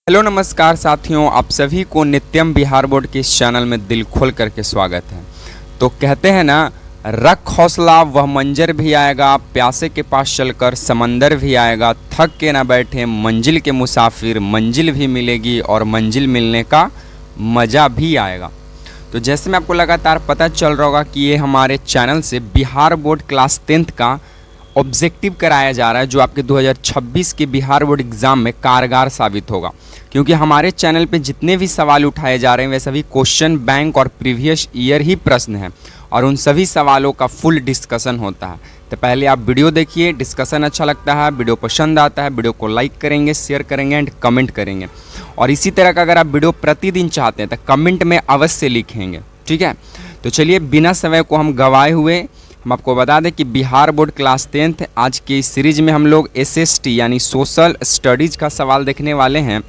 Hello नमस्कार साथियों, आप सभी को नित्यम बिहार बोर्ड के इस चैनल में दिल खोल करके स्वागत है। तो कहते हैं ना, रख हौसला वह मंजर भी आएगा, प्यासे के पास चलकर समंदर भी आएगा, थक के ना बैठे मंजिल के मुसाफिर, मंजिल भी मिलेगी और मंजिल मिलने का मज़ा भी आएगा। तो जैसे मैं आपको लगातार पता चल रहा होगा कि ये हमारे चैनल से बिहार बोर्ड क्लास 10th का ऑब्जेक्टिव कराया जा रहा है, जो आपके 2026 के बिहार बोर्ड एग्ज़ाम में कारगर साबित होगा। क्योंकि हमारे चैनल पे जितने भी सवाल उठाए जा रहे हैं वे सभी क्वेश्चन बैंक और प्रीवियस ईयर ही प्रश्न हैं और उन सभी सवालों का फुल डिस्कशन होता है। तो पहले आप वीडियो देखिए, डिस्कशन अच्छा लगता है, वीडियो पसंद आता है, वीडियो को लाइक करेंगे, शेयर करेंगे एंड कमेंट करेंगे। और इसी तरह का अगर आप वीडियो प्रतिदिन चाहते हैं तो कमेंट में अवश्य लिखेंगे, ठीक है। तो चलिए बिना समय को हम गवाए हुए हम आपको बता दें कि बिहार बोर्ड क्लास 10th आज की इस सीरीज में हम लोग SST यानी सोशल स्टडीज़ का सवाल देखने वाले हैं।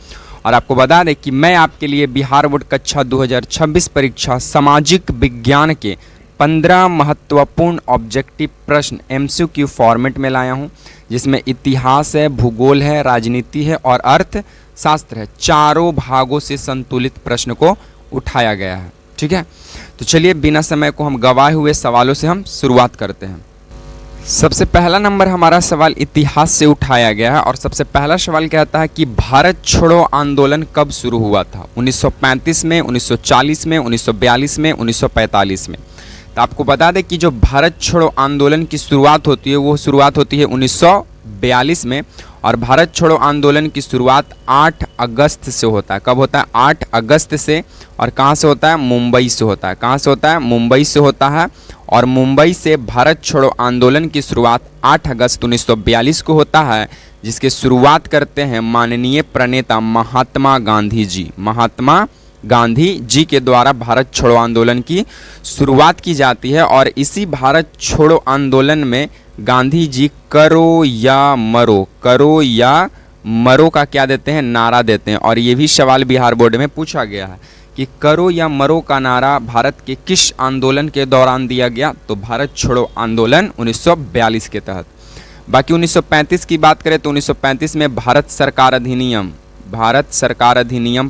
और आपको बता दें कि मैं आपके लिए बिहार बोर्ड कक्षा 2026 परीक्षा सामाजिक विज्ञान के 15 महत्वपूर्ण ऑब्जेक्टिव प्रश्न MCQ फॉर्मेट में लाया हूं, जिसमें इतिहास है, भूगोल है, राजनीति है और अर्थशास्त्र है। चारों भागों से संतुलित प्रश्न को उठाया गया है, ठीक है। तो चलिए बिना समय को हम गवाए हुए सवालों से हम शुरुआत करते हैं। सबसे पहला नंबर हमारा सवाल इतिहास से उठाया गया है और सबसे पहला सवाल कहता है कि भारत छोड़ो आंदोलन कब शुरू हुआ था? 1935 में, 1940 में, 1942 में, 1945 में। तो आपको बता दें कि जो भारत छोड़ो आंदोलन की शुरुआत होती है वो शुरुआत होती है 1942 में और भारत छोड़ो आंदोलन की शुरुआत 8 अगस्त से होता है। कब होता है? 8 अगस्त से। और कहाँ से होता है? मुंबई से होता है। कहाँ से होता है? मुंबई से होता है। और मुंबई से भारत छोड़ो आंदोलन की शुरुआत 8 अगस्त 1942 को होता है, जिसके शुरुआत करते हैं माननीय प्रणेता महात्मा गांधी जी। महात्मा गांधी जी के द्वारा भारत छोड़ो आंदोलन की शुरुआत की जाती है। और इसी भारत छोड़ो आंदोलन में गांधी जी करो या मरो, करो या मरो का क्या देते हैं? नारा देते हैं। और ये भी सवाल बिहार बोर्ड में पूछा गया है कि करो या मरो का नारा भारत के किस आंदोलन के दौरान दिया गया? तो भारत छोड़ो आंदोलन 1942 के तहत। बाकी 1935 की बात करें तो 1935 में भारत सरकार अधिनियम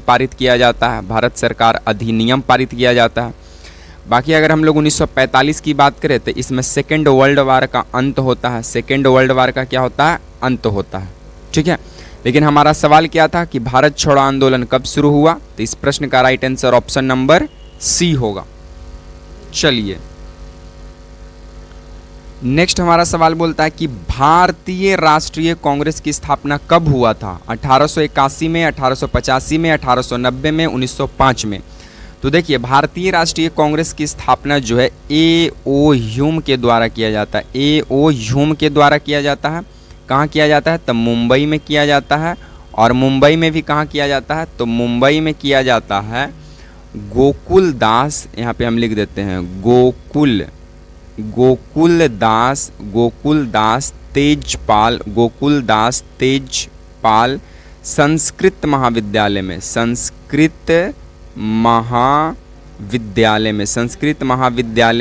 पारित किया जाता है। भारत सरकार अधिनियम पारित किया जाता है। बाकी अगर हम लोग 1945 की बात करें तो इसमें सेकेंड वर्ल्ड वार का अंत होता है। सेकेंड वर्ल्ड वार का क्या होता है? अंत होता है, ठीक है। लेकिन हमारा सवाल क्या था कि भारत छोड़ो आंदोलन कब शुरू हुआ? तो इस प्रश्न का right answer option number C होगा। चलिए नेक्स्ट हमारा सवाल बोलता है कि भारतीय राष्ट्रीय कांग्रेस की स्थापना कब हुआ था? 1881 में, 1885 में, 1890 में, 1905 में। तो देखिए भारतीय राष्ट्रीय कांग्रेस की स्थापना जो है A.O. ह्यूम के द्वारा किया जाता है। A.O. ह्यूम के द्वारा किया जाता है। कहाँ किया जाता है? तो मुंबई में किया जाता है। और मुंबई में भी कहाँ किया जाता है? तो मुंबई में किया जाता है गोकुल दास, यहाँ पे हम लिख देते हैं गोकुल दास तेजपाल संस्कृत महाविद्यालय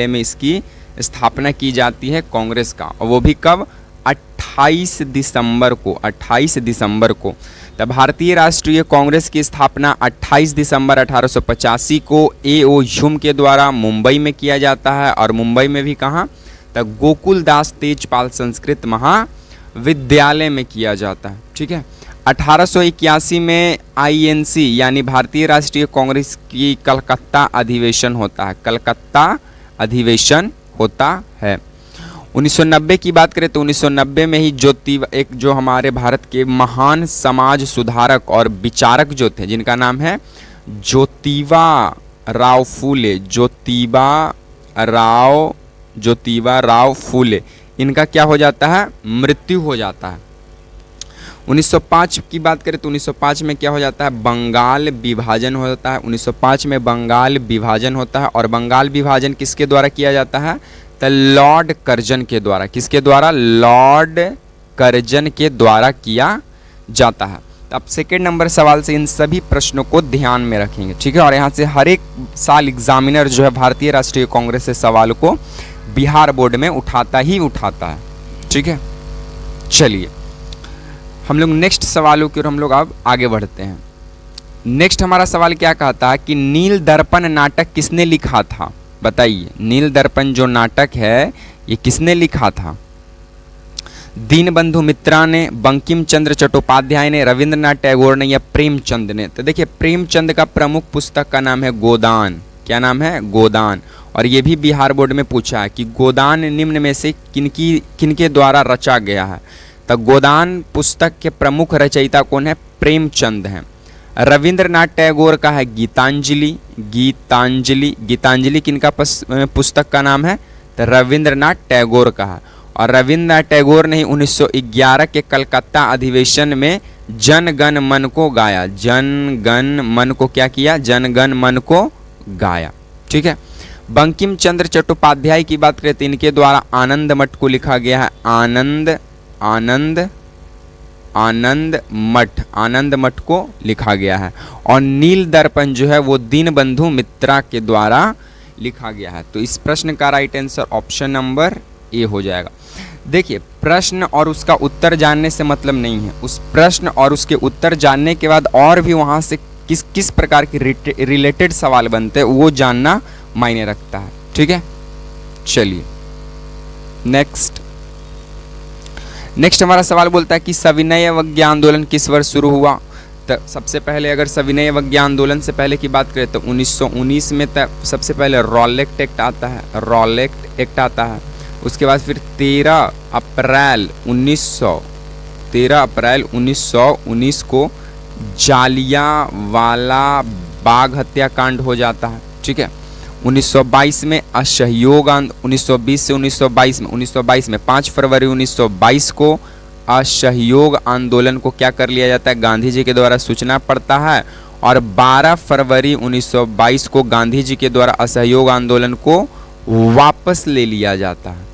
में इसकी स्थापना की जाती है कांग्रेस का। और वो भी कब? 28 दिसंबर को। तब भारतीय राष्ट्रीय कांग्रेस की स्थापना 28 दिसंबर 1885 को A.O. ह्यूम के द्वारा मुंबई में किया जाता है। और मुंबई में भी कहाँ? तब गोकुल दास तेजपाल संस्कृत महाविद्यालय में किया जाता है, ठीक है। 1881 में INC यानी भारतीय राष्ट्रीय कांग्रेस की कलकत्ता अधिवेशन होता है। 1990 की बात करें तो 1990 में ही जो हमारे भारत के महान समाज सुधारक और विचारक जो थे, जिनका नाम है ज्योतिबा राव फूले, इनका क्या हो जाता है? मृत्यु हो जाता है। 1905 की बात करें तो 1905 में क्या हो जाता है? बंगाल विभाजन होता है। 1905 में बंगाल विभाजन होता है। और बंगाल विभाजन किसके द्वारा किया जाता है? तो लॉर्ड कर्जन के द्वारा। किसके द्वारा? लॉर्ड कर्जन के द्वारा किया जाता है। तो आप सेकेंड नंबर सवाल से इन सभी प्रश्नों को ध्यान में रखेंगे, ठीक है। और यहाँ से हर एक साल एग्जामिनर जो है भारतीय राष्ट्रीय कांग्रेस से सवाल को बिहार बोर्ड में उठाता है, ठीक है। चलिए हम लोग नेक्स्ट सवालों की ओर हम लोग अब आगे बढ़ते हैं। नेक्स्ट हमारा सवाल क्या कहता है कि नील दर्पण नाटक किसने लिखा था? बताइए, नील दर्पण जो नाटक है ये किसने लिखा था? दीनबंधु मित्रा ने, बंकिम चंद्र चट्टोपाध्याय ने, रविंद्रनाथ टैगोर ने या प्रेमचंद ने? तो देखिए, प्रेमचंद का प्रमुख पुस्तक का नाम है गोदान। क्या नाम है? गोदान। और ये भी बिहार बोर्ड में पूछा है कि गोदान निम्न में से किनके द्वारा रचा गया है? तो गोदान पुस्तक के प्रमुख रचयिता कौन है? प्रेमचंद हैं। रविंद्रनाथ टैगोर का है गीतांजलि। गीतांजलि किनका पुस्तक का नाम है? तो रविंद्रनाथ टैगोर का है। और रविंद्रनाथ टैगोर ने 1911 के कलकत्ता अधिवेशन में जन गण मन को गाया। जन गण मन को क्या किया? जन गण मन को गाया। ठीक है। बंकिम चंद्र चट्टोपाध्याय की बात करें तो इनके द्वारा आनंद मठ को लिखा गया है। आनंद मठ को लिखा गया है। और नील दर्पण जो है वो दीनबंधु मित्रा के द्वारा लिखा गया है। तो इस प्रश्न का right answer option number A हो जाएगा। देखिए, प्रश्न और उसका उत्तर जानने से मतलब नहीं है, उस प्रश्न और उसके उत्तर जानने के बाद और भी वहां से किस किस प्रकार के रिलेटेड सवाल बनते हैं वो जानना मायने रखता है। ठीक है, चलिए नेक्स्ट हमारा सवाल बोलता है कि सविनय अवज्ञा आंदोलन किस वर्ष शुरू हुआ? तो सबसे पहले अगर सविनय अवज्ञा आंदोलन से पहले की बात करें तो 1919 में सबसे पहले रॉलेक्ट एक्ट आता है। उसके बाद फिर 13 अप्रैल 1919 को जालियांवाला बाग हत्याकांड हो जाता है। ठीक है। 1922 में असहयोग 1920 से 1922 में 5 फरवरी 1922 को असहयोग आंदोलन को क्या कर लिया जाता है? गांधी जी के द्वारा सूचना पड़ता है। और 12 फरवरी 1922 को गांधी जी के द्वारा असहयोग आंदोलन को वापस ले लिया जाता है।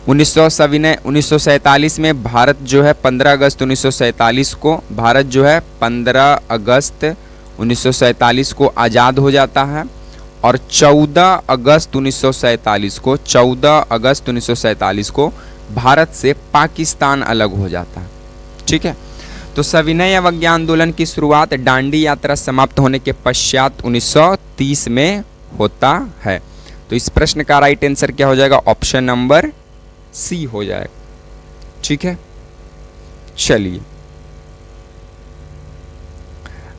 1947 में भारत जो है 15 अगस्त 1947 को भारत जो है 15 अगस्त 1947 को आज़ाद हो जाता है। और 14 अगस्त 1947 को भारत से पाकिस्तान अलग हो जाता है। ठीक है। तो सविनय अवज्ञा आंदोलन की शुरुआत डांडी यात्रा समाप्त होने के पश्चात 1930 में होता है। तो इस प्रश्न का राइट आंसर क्या हो जाएगा? ऑप्शन नंबर सी हो जाएगा। ठीक है, चलिए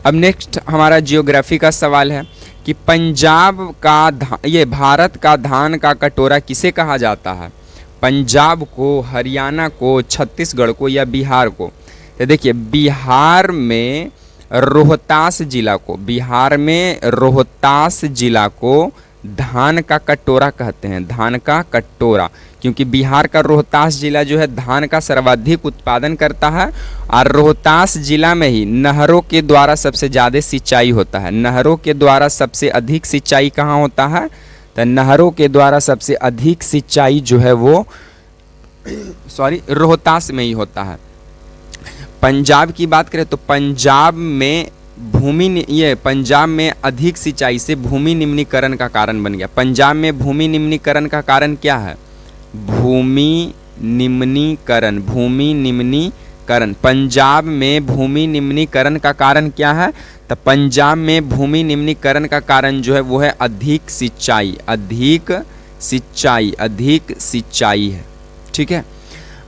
अब नेक्स्ट हमारा जियोग्राफी का सवाल है कि पंजाब का ये भारत का धान का कटोरा किसे कहा जाता है? पंजाब को, हरियाणा को, छत्तीसगढ़ को या बिहार को? तो देखिए, बिहार में रोहतास जिला को धान का कटोरा कहते हैं। धान का कटोरा, क्योंकि बिहार का रोहतास जिला जो है धान का सर्वाधिक उत्पादन करता है। और रोहतास जिला में ही नहरों के द्वारा सबसे ज़्यादा सिंचाई होता है। नहरों के द्वारा सबसे अधिक सिंचाई कहाँ होता है? तो नहरों के द्वारा सबसे अधिक सिंचाई जो है वो रोहतास में ही होता है। पंजाब की बात करें तो पंजाब में अधिक सिंचाई से भूमि निम्नीकरण का कारण बन गया। पंजाब में भूमि निम्नीकरण का कारण क्या है? भूमि निम्नीकरण। पंजाब में भूमि निम्नीकरण का कारण क्या है? तो पंजाब में भूमि निम्नीकरण का कारण जो है वो है अधिक सिंचाई है। ठीक है।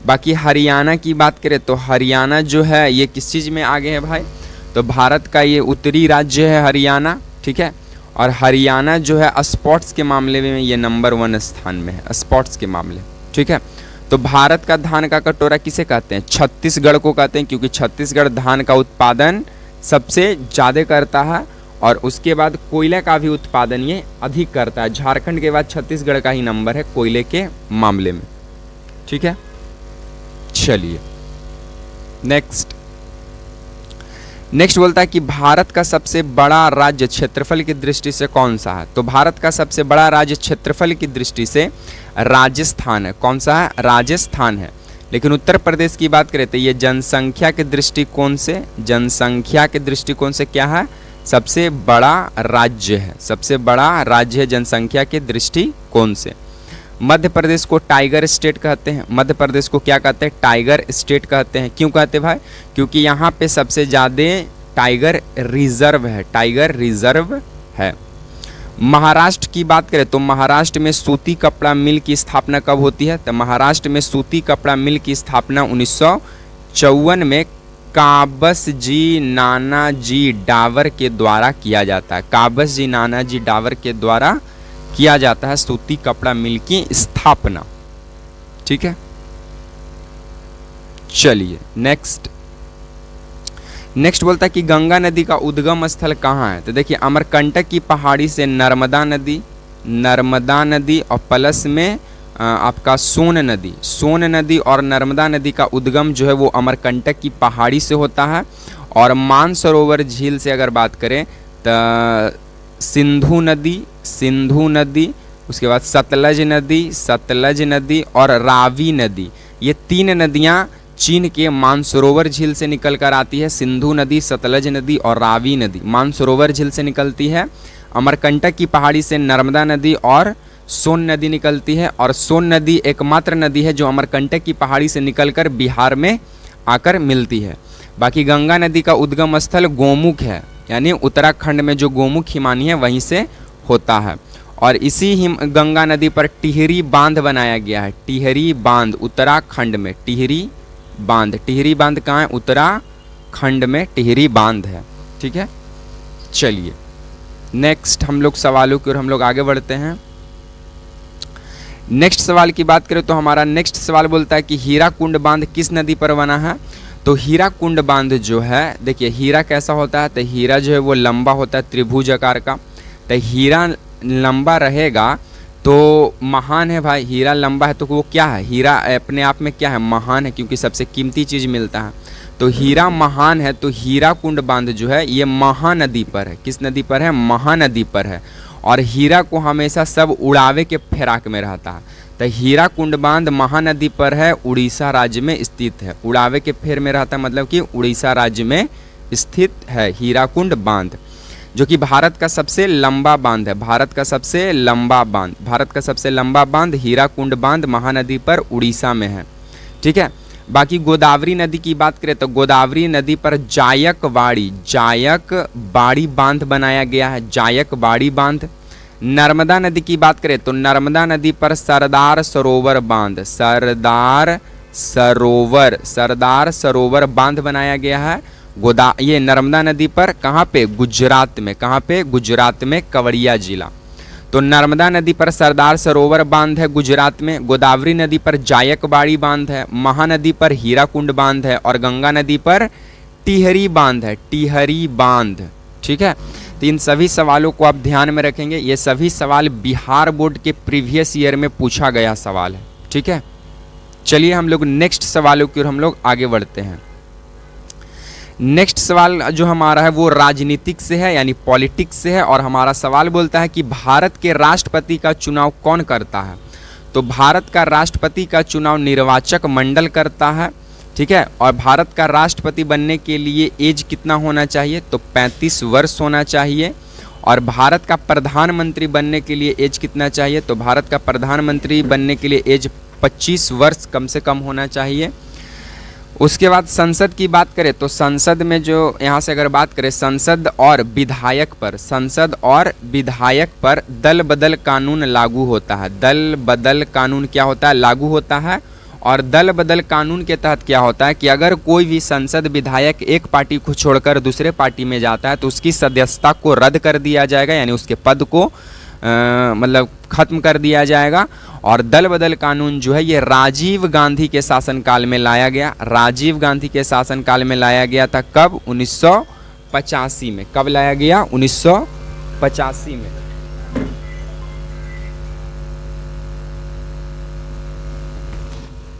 बाकी हरियाणा की बात करें तो हरियाणा जो है ये किस चीज़ में आगे है भाई? तो भारत का ये उत्तरी राज्य है हरियाणा। ठीक है। और हरियाणा जो है स्पोर्ट्स के मामले में ये नंबर 1 स्थान में है, स्पोर्ट्स के मामले। ठीक है। तो भारत का धान का कटोरा किसे कहते हैं? छत्तीसगढ़ को कहते हैं, क्योंकि छत्तीसगढ़ धान का उत्पादन सबसे ज़्यादा करता है। और उसके बाद कोयले का भी उत्पादन ये अधिक करता है। झारखंड के बाद छत्तीसगढ़ का ही नंबर है कोयले के मामले में। ठीक है, चलिए नेक्स्ट बोलता है कि भारत का सबसे बड़ा राज्य क्षेत्रफल की दृष्टि से कौन सा है? तो भारत का सबसे बड़ा राज्य क्षेत्रफल की दृष्टि से राजस्थान है। कौन सा है? राजस्थान है। लेकिन उत्तर प्रदेश की बात करें तो ये जनसंख्या के दृष्टिकोण से क्या है? सबसे बड़ा राज्य है। सबसे बड़ा राज्य है जनसंख्या के दृष्टिकोण से। मध्य प्रदेश को टाइगर स्टेट कहते हैं। मध्य प्रदेश को क्या कहते हैं? टाइगर स्टेट कहते हैं। क्यों कहते हैं भाई? क्योंकि यहाँ पे सबसे ज़्यादा टाइगर रिजर्व है, टाइगर रिजर्व है। महाराष्ट्र की बात करें तो महाराष्ट्र में सूती कपड़ा मिल की स्थापना कब होती है? तो महाराष्ट्र में सूती कपड़ा मिल की स्थापना 1954 में काबस जी नानाजी डावर के द्वारा किया जाता है। काबस जी नानाजी डावर के द्वारा किया जाता है सूती कपड़ा मिल की स्थापना। ठीक है, चलिए नेक्स्ट बोलता है कि गंगा नदी का उद्गम स्थल कहाँ है? तो देखिए अमरकंटक की पहाड़ी से नर्मदा नदी और प्लस में आपका सोन नदी और नर्मदा नदी का उद्गम जो है वो अमरकंटक की पहाड़ी से होता है। और मानसरोवर झील से अगर बात करें तो सिंधु नदी, उसके बाद सतलज नदी और रावी नदी, ये 3 नदियाँ चीन के मानसरोवर झील से निकल कर आती है। सिंधु नदी, सतलज नदी और रावी नदी मानसरोवर झील से निकलती है। अमरकंटक की पहाड़ी से नर्मदा नदी और सोन नदी निकलती है। और सोन नदी एकमात्र नदी है जो अमरकंटक की पहाड़ी से निकलकर बिहार में आकर मिलती है। बाकी गंगा नदी का उद्गम स्थल गोमुख है, यानी उत्तराखंड में जो गोमुख हिमानी है वहीं से होता है। और इसी गंगा नदी पर टिहरी बांध बनाया गया है। टिहरी बांध उत्तराखंड में, टिहरी बांध कहाँ है? उत्तराखंड में टिहरी बांध है। ठीक है, चलिए नेक्स्ट हम लोग सवालों की ओर हम लोग आगे बढ़ते हैं। नेक्स्ट सवाल की बात करें तो हमारा नेक्स्ट सवाल बोलता है कि हीराकुंड बांध किस नदी पर बना है? तो हीराकुंड बांध जो है, देखिए हीरा कैसा होता है? तो हीरा जो है वो लंबा होता है, त्रिभुज आकार का। तो हीरा लंबा रहेगा तो महान है भाई। हीरा लंबा है तो वो क्या है? हीरा अपने आप में क्या है? महान है, क्योंकि सबसे कीमती चीज़ मिलता है। तो हीरा महान है, तो हीराकुंड बांध जो है ये महानदी पर है। किस नदी पर है? महानदी पर है। और हीरा को हमेशा सब उड़ावे के फिराक में रहता है। तो हीराकुंड बांध महानदी पर है, उड़ीसा राज्य में स्थित है। उड़ावे के फेर में रहता है मतलब कि उड़ीसा राज्य में स्थित है हीराकुंड बांध, जो कि भारत का सबसे लंबा बांध है। भारत का सबसे लंबा बांध हीराकुंड बांध महानदी पर उड़ीसा में है। ठीक है, बाकी गोदावरी नदी की बात करें तो गोदावरी नदी पर जायकवाड़ी बांध बनाया गया है, जायकवाड़ी बांध। नर्मदा नदी की बात करें तो नर्मदा नदी पर सरदार सरोवर बांध बनाया गया है। ये नर्मदा नदी पर कहाँ पे? गुजरात में कवड़िया जिला। तो नर्मदा नदी पर सरदार सरोवर बांध है गुजरात में, गोदावरी नदी पर जायकवाड़ी बांध है, महानदी पर हीराकुंड बांध है और गंगा नदी पर टिहरी बांध। ठीक है, तो इन सभी सवालों को आप ध्यान में रखेंगे। ये सभी सवाल बिहार बोर्ड के प्रीवियस ईयर में पूछा गया सवाल है। ठीक है, चलिए हम लोग नेक्स्ट सवालों की ओर हम लोग आगे बढ़ते हैं। नेक्स्ट सवाल जो हमारा है वो राजनीतिक से है, यानी पॉलिटिक्स से है। और हमारा सवाल बोलता है कि भारत के राष्ट्रपति का चुनाव कौन करता है? तो भारत का राष्ट्रपति का चुनाव निर्वाचक मंडल करता है। ठीक है, और भारत का राष्ट्रपति बनने के लिए एज कितना होना चाहिए? तो 35 वर्ष होना चाहिए। और भारत का प्रधानमंत्री बनने के लिए एज कितना चाहिए? तो भारत का प्रधानमंत्री बनने के लिए एज 25 वर्ष कम से कम होना चाहिए। उसके बाद संसद की बात करें तो संसद में जो यहाँ से अगर बात करें संसद और विधायक पर दल बदल कानून लागू होता है। दल बदल कानून क्या होता है? लागू होता है। और दल बदल कानून के तहत क्या होता है कि अगर कोई भी संसद विधायक एक पार्टी को छोड़कर दूसरे पार्टी में जाता है तो उसकी सदस्यता को रद्द कर दिया जाएगा, यानी उसके पद को मतलब खत्म कर दिया जाएगा। और दल बदल कानून जो है ये राजीव गांधी के शासनकाल में लाया गया। राजीव गांधी के शासनकाल में लाया गया था। कब? 1985 में। कब लाया गया? 1985 में।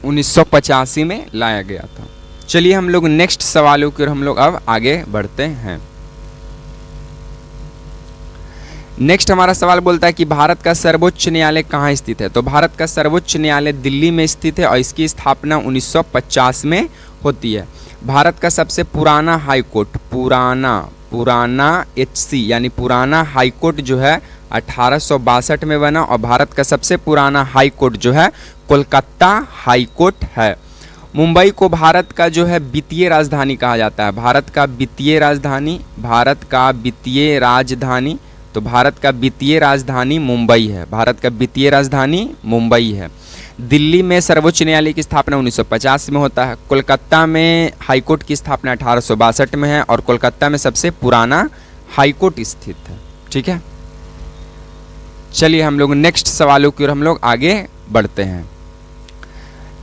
1985 में लाया गया था। चलिए हम लोग नेक्स्ट सवालों की ओर हम लोग अब आगे बढ़ते हैं। नेक्स्ट हमारा सवाल बोलता है कि भारत का सर्वोच्च न्यायालय कहाँ स्थित है? तो भारत का सर्वोच्च न्यायालय दिल्ली में स्थित है और इसकी स्थापना 1950 में होती है। भारत का सबसे पुराना हाई कोर्ट, पुराना HC यानी पुराना हाई कोर्ट जो है 1862 में बना। और भारत का सबसे पुराना हाई कोर्ट जो है कोलकाता हाई कोर्ट है। मुंबई को भारत का जो है वित्तीय राजधानी कहा जाता है। भारत का वित्तीय राजधानी, भारत का वित्तीय राजधानी, तो भारत का वित्तीय राजधानी मुंबई है। भारत का वित्तीय राजधानी मुंबई है। दिल्ली में सर्वोच्च न्यायालय की स्थापना 1950 में होता है। कोलकाता में हाईकोर्ट की स्थापना 1862 में है और कोलकाता में सबसे पुराना हाईकोर्ट स्थित है। ठीक है, चलिए हम लोग नेक्स्ट सवालों की ओर हम लोग आगे बढ़ते हैं।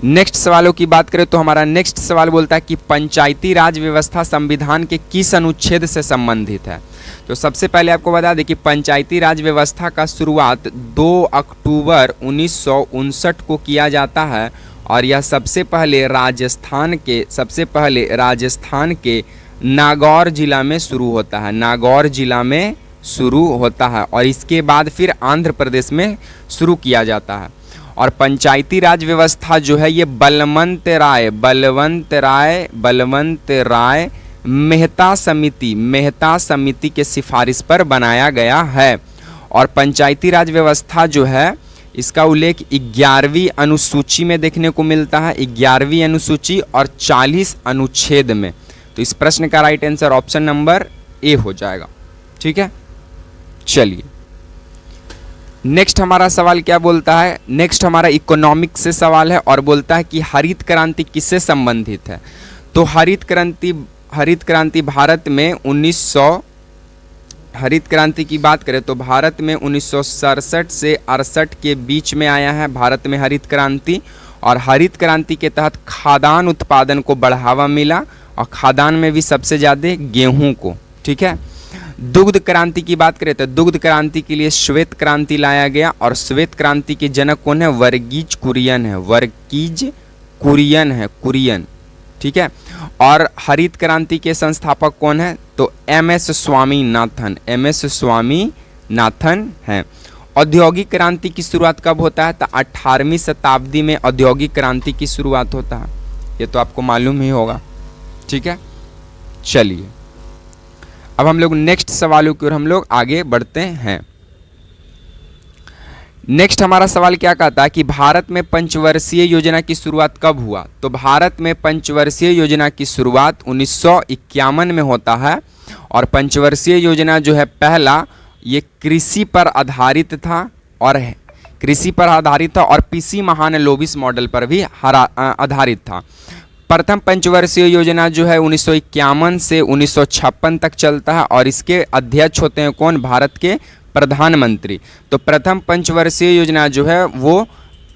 नेक्स्ट सवालों की बात करें तो हमारा नेक्स्ट सवाल बोलता है कि पंचायती राज व्यवस्था संविधान के किस अनुच्छेद से संबंधित है। तो सबसे पहले आपको बता दें कि पंचायती राज व्यवस्था का शुरुआत 2 अक्टूबर 1959 को किया जाता है और यह सबसे पहले राजस्थान के नागौर जिला में शुरू होता है। नागौर जिला में शुरू होता है और इसके बाद फिर आंध्र प्रदेश में शुरू किया जाता है। और पंचायती राज व्यवस्था जो है ये बलवंत राय मेहता समिति के सिफारिश पर बनाया गया है। और पंचायती राज व्यवस्था जो है इसका उल्लेख 11वीं अनुसूची में देखने को मिलता है, 11वीं अनुसूची और 40 अनुच्छेद में। तो इस प्रश्न का right answer option number A हो जाएगा। ठीक है, चलिए नेक्स्ट हमारा सवाल क्या बोलता है। नेक्स्ट हमारा इकोनॉमिक्स से सवाल है और बोलता है कि हरित क्रांति किससे संबंधित है। तो हरित क्रांति भारत में 1900 हरित क्रांति की बात करें तो भारत में 1967 से 68 के बीच में आया है भारत में हरित क्रांति। और हरित क्रांति के तहत खाद्यान्न उत्पादन को बढ़ावा मिला और खाद्यान्न में भी सबसे ज़्यादा गेहूं को। ठीक है, दुग्ध क्रांति की बात करें तो दुग्ध क्रांति के लिए श्वेत क्रांति लाया गया और श्वेत क्रांति के जनक कौन है? वर्गीज कुरियन है, कुरियन। ठीक है, और हरित क्रांति के संस्थापक कौन है? तो एमएस स्वामीनाथन हैं। औद्योगिक क्रांति की शुरुआत कब होता है? तो 18वीं शताब्दी में औद्योगिक क्रांति की शुरुआत होता है, ये तो आपको मालूम ही होगा। ठीक है, चलिए अब हम लोग नेक्स्ट सवालों की ओर हम लोग आगे बढ़ते हैं। नेक्स्ट हमारा सवाल क्या कहता है कि भारत में पंचवर्षीय योजना की शुरुआत कब हुआ। तो भारत में पंचवर्षीय योजना की शुरुआत 1951 में होता है और पंचवर्षीय योजना जो है पहला ये कृषि पर आधारित था और पीसी महालनोबिस मॉडल पर भी आधारित था। प्रथम पंचवर्षीय योजना जो है 1951 से 1956 तक चलता है और इसके अध्यक्ष होते हैं कौन? भारत के प्रधानमंत्री। तो प्रथम पंचवर्षीय योजना जो है वो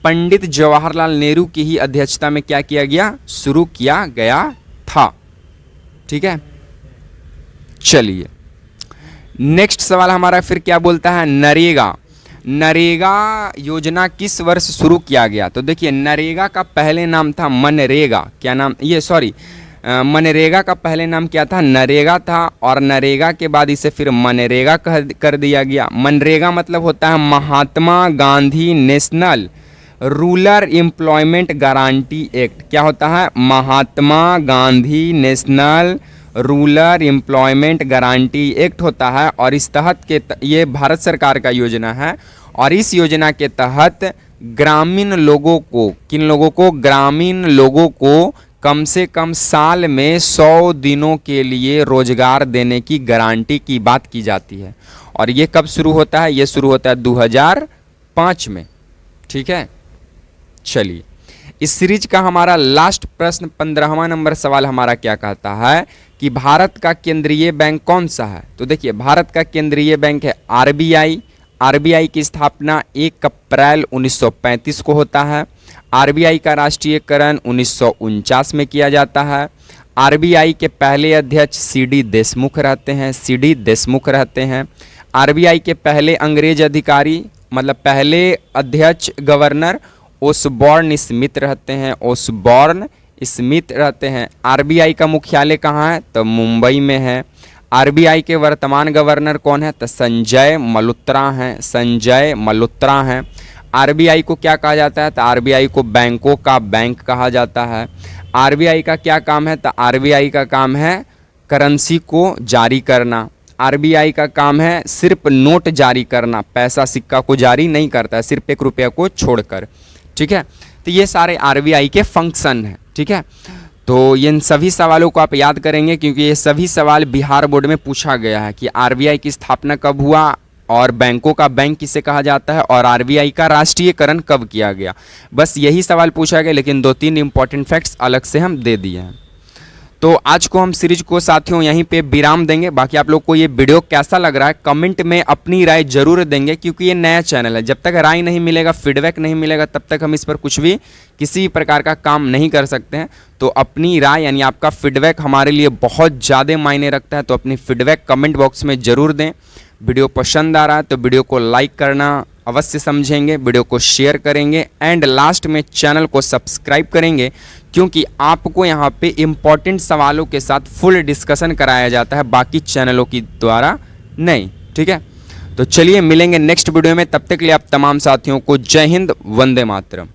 पंडित जवाहरलाल नेहरू की ही अध्यक्षता में क्या किया गया? शुरू किया गया था। ठीक है, चलिए नेक्स्ट सवाल हमारा फिर क्या बोलता है? नरेगा योजना किस वर्ष शुरू किया गया। तो देखिए नरेगा का पहले नाम था मनरेगा। क्या नाम? मनरेगा का पहले नाम क्या था? नरेगा था और नरेगा के बाद इसे फिर मनरेगा कर दिया गया। मनरेगा मतलब होता है Mahatma Gandhi national rural employment guarantee act. क्या होता है? Mahatma Gandhi national rural employment guarantee act होता है और इस तहत ये भारत सरकार का योजना है और इस योजना के तहत ग्रामीण लोगों को कम से कम साल में 100 दिनों के लिए रोजगार देने की गारंटी की बात की जाती है। और ये कब शुरू होता है? ये शुरू होता है 2005 में। ठीक है, चलिए इस सीरीज का हमारा लास्ट प्रश्न 15वां नंबर सवाल हमारा क्या कहता है कि भारत का केंद्रीय बैंक कौन सा है। तो देखिए भारत का केंद्रीय बैंक है आरबीआई। आरबीआई की स्थापना 1 अप्रैल 1935 को होता है। आरबीआई का राष्ट्रीयकरण 1949 में किया जाता है। आरबीआई के पहले अध्यक्ष सीडी देशमुख रहते हैं। आरबीआई के पहले अंग्रेज अधिकारी मतलब पहले अध्यक्ष गवर्नर ओसबॉर्न स्मिथ रहते हैं। आरबीआई का मुख्यालय कहाँ है? तो मुंबई में है। आरबीआई के वर्तमान गवर्नर कौन है? तो संजय मल्होत्रा हैं। आरबीआई को क्या कहा जाता है? तो आरबीआई को बैंकों का बैंक कहा जाता है। आरबीआई का क्या काम है? तो आरबीआई का काम है करेंसी को जारी करना। आरबीआई का काम है सिर्फ नोट जारी करना, पैसा सिक्का को जारी नहीं करता है, सिर्फ 1 रुपया को छोड़कर। ठीक है, तो ये सारे आरबीआई के फंक्शन हैं। ठीक है। तो इन सभी सवालों को आप याद करेंगे क्योंकि ये सभी सवाल बिहार बोर्ड में पूछा गया है कि आरबीआई की स्थापना कब हुआ और बैंकों का बैंक किसे कहा जाता है और आरबीआई का राष्ट्रीयकरण कब किया गया। बस यही सवाल पूछा गया, लेकिन 2-3 इंपॉर्टेंट फैक्ट्स अलग से हम दे दिए हैं। तो आज को हम सीरीज को साथियों यहीं पे विराम देंगे। बाकी आप लोग को ये वीडियो कैसा लग रहा है कमेंट में अपनी राय जरूर देंगे, क्योंकि ये नया चैनल है। जब तक राय नहीं मिलेगा, फीडबैक नहीं मिलेगा, तब तक हम इस पर कुछ भी किसी प्रकार का काम नहीं कर सकते हैं। तो अपनी राय यानी आपका फीडबैक हमारे लिए बहुत ज़्यादा मायने रखता है। तो अपनी फीडबैक कमेंट बॉक्स में ज़रूर दें। वीडियो पसंद आ रहा है तो वीडियो को लाइक करना अवश्य समझेंगे, वीडियो को शेयर करेंगे एंड लास्ट में चैनल को सब्सक्राइब करेंगे, क्योंकि आपको यहाँ पे इम्पॉर्टेंट सवालों के साथ फुल डिस्कशन कराया जाता है बाकी चैनलों की द्वारा नहीं। ठीक है, तो चलिए मिलेंगे नेक्स्ट वीडियो में। तब तक के लिए आप तमाम साथियों को जय हिंद, वंदे मातरम।